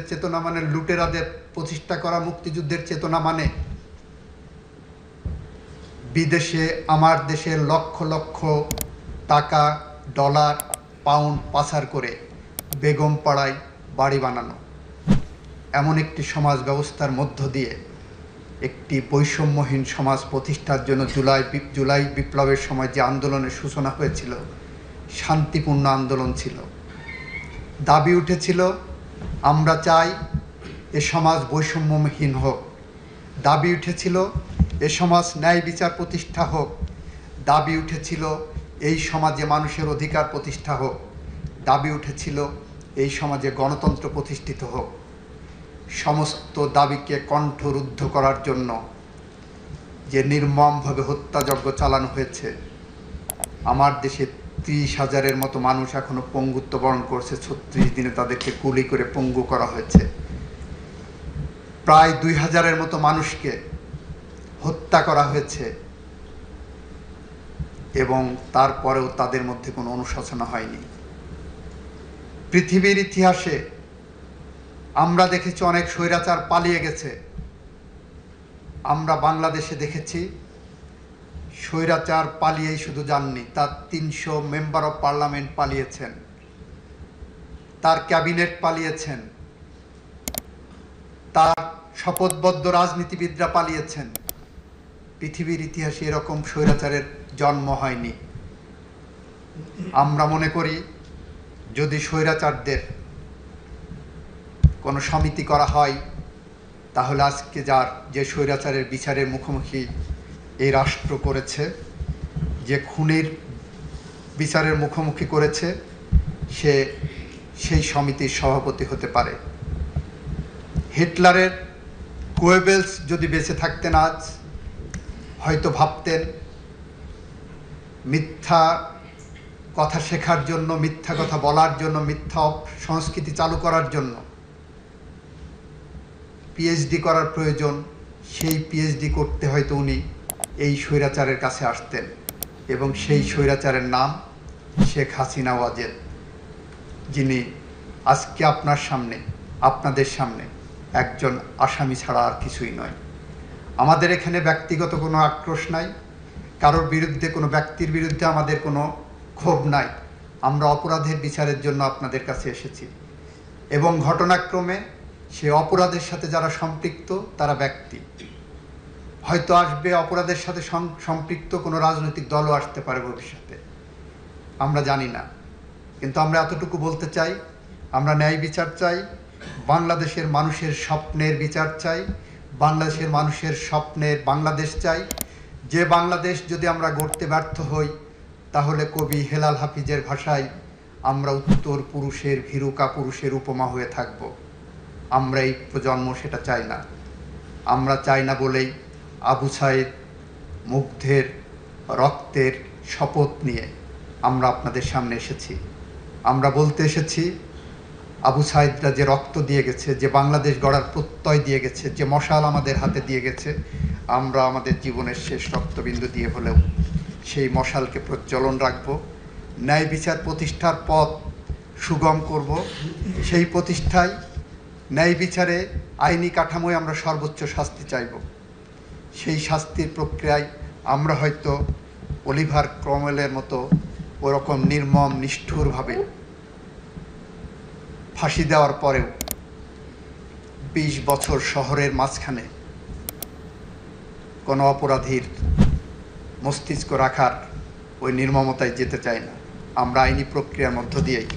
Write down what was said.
চেতনা মানে লুটেরাদের প্রতিষ্ঠা করা, মুক্তিযুদ্ধের চেতনা মানে বিদেশে আমার দেশের লক্ষ লক্ষ টাকা, ডলার, পাউন্ড পাচার করে বেগম পাড়ায় বাড়ি বানানো। এমন একটি সমাজ ব্যবস্থার মধ্য দিয়ে একটি বৈষম্যহীন সমাজ প্রতিষ্ঠার জন্য জুলাই বিপ্লবের সময় যে আন্দোলনের সূচনা হয়েছিল, শান্তিপূর্ণ আন্দোলন ছিল। দাবি উঠেছিল, আমরা চাই এ সমাজ বৈষম্যহীন হোক। দাবি উঠেছিল, এ সমাজ ন্যায় বিচার প্রতিষ্ঠা হোক। দাবি উঠেছিল, এই সমাজে মানুষের অধিকার প্রতিষ্ঠা হোক। দাবি উঠেছিল, এই সমাজে গণতন্ত্র প্রতিষ্ঠিত হোক। সমস্ত দাবিকে কণ্ঠরুদ্ধ করার জন্য যে নির্মমভাবে হত্যাযজ্ঞ চালানো হয়েছে, আমার দেশে 30,000-এর মতো মানুষ এখনো পঙ্গুত্ব বরণ করছে। 36 দিনে তাদেরকে গুলি করে পঙ্গু করা হয়েছে। প্রায় 2,000-এর মতো মানুষকে হত্যা করা হয়েছে এবং তারপরেও তাদের মধ্যে কোনো অনুশোচনা হয়নি। পৃথিবীর ইতিহাসে আমরা দেখেছি অনেক স্বৈরাচার পালিয়ে গেছে। আমরা বাংলাদেশে দেখেছি স্বৈরাচার পালিয়েই শুধু যাননি, তার 300 মেম্বার অফ পার্লামেন্ট পালিয়েছেন, তার ক্যাবিনেট পালিয়েছেন, তার শপথবদ্ধ রাজনীতিবিদরা পালিয়েছেন। পৃথিবীর ইতিহাসে এরকম স্বৈরাচারের জন্ম হয়নি। আমরা মনে করি, যদি স্বৈরাচারদের কোনো সমিতি করা হয়, তাহলে আজকে যে স্বৈরাচারের বিচারের মুখোমুখি এই রাষ্ট্র করেছে, যে খুনের বিচারের মুখোমুখি করেছে, সেই সমিতির সভাপতি হতে পারে। হিটলারের গোয়েবেলস যদি বেঁচে থাকতেন আজ, হয়তো ভাবতেন মিথ্যা কথা শেখার জন্য, মিথ্যা কথা বলার জন্য, মিথ্যা সংস্কৃতি চালু করার জন্য পিএইচডি করার প্রয়োজন। সেই পিএইচডি করতে হয়তো উনি এই স্বৈরাচারের কাছে আসতেন এবং সেই স্বৈরাচারের নাম শেখ হাসিনা ওয়াজেদ, যিনি আজকে আপনাদের সামনে একজন আসামি ছাড়া আর কিছুই নয়। আমাদের এখানে ব্যক্তিগত কোনো আক্রোশ নাই, কারোর বিরুদ্ধে, কোনো ব্যক্তির বিরুদ্ধে আমাদের কোনো ক্ষোভ নাই। আমরা অপরাধের বিচারের জন্য আপনাদের কাছে এসেছি এবং ঘটনাক্রমে সে অপরাধের সাথে যারা সম্পৃক্ত তারা ব্যক্তি, হয়তো আসবে অপরাধের সাথে সম্পৃক্ত কোনো রাজনৈতিক দলও আসতে পারে ভবিষ্যতে, আমরা জানি না। কিন্তু আমরা এতটুকু বলতে চাই, আমরা ন্যায় বিচার চাই, বাংলাদেশের মানুষের স্বপ্নের বিচার চাই, বাংলাদেশের মানুষের স্বপ্নের বাংলাদেশ চাই। যে বাংলাদেশ যদি আমরা গড়তে ব্যর্থ হই, তাহলে কবি হেলাল হাফিজের ভাষায় আমরা উত্তর পুরুষের ভীরু কাপুরুষের উপমা হয়ে থাকব। আমরা এই প্রজন্ম সেটা চাই না। আমরা চাই না বলেই আবু সাইদ মুগ্ধের রক্তের শপথ নিয়ে আমরা আপনাদের সামনে এসেছি। আমরা বলতে এসেছি, আবু সাইদরা যে রক্ত দিয়ে গেছে, যে বাংলাদেশ গড়ার প্রত্যয় দিয়ে গেছে, যে মশাল আমাদের হাতে দিয়ে গেছে, আমরা আমাদের জীবনের শেষ রক্তবিন্দু দিয়ে হলেও সেই মশালকে প্রজ্বলন রাখব। ন্যায় বিচার প্রতিষ্ঠার পথ সুগম করব। সেই প্রতিষ্ঠায়, ন্যায় বিচারে, আইনি কাঠামোয় আমরা সর্বোচ্চ শাস্তি চাইব। সেই শাস্তির প্রক্রিয়ায় আমরা হয়তো অলিভার ক্রমওয়েলের মতো ওরকম নির্মম নিষ্ঠুরভাবে ফাঁসি দেওয়ার পরেও 20 বছর শহরের মাঝখানে কোনো অপরাধীর মস্তিষ্ক রাখার ওই নির্মমতায় যেতে চাই না। আমরা আইনি প্রক্রিয়ার মধ্য দিয়েই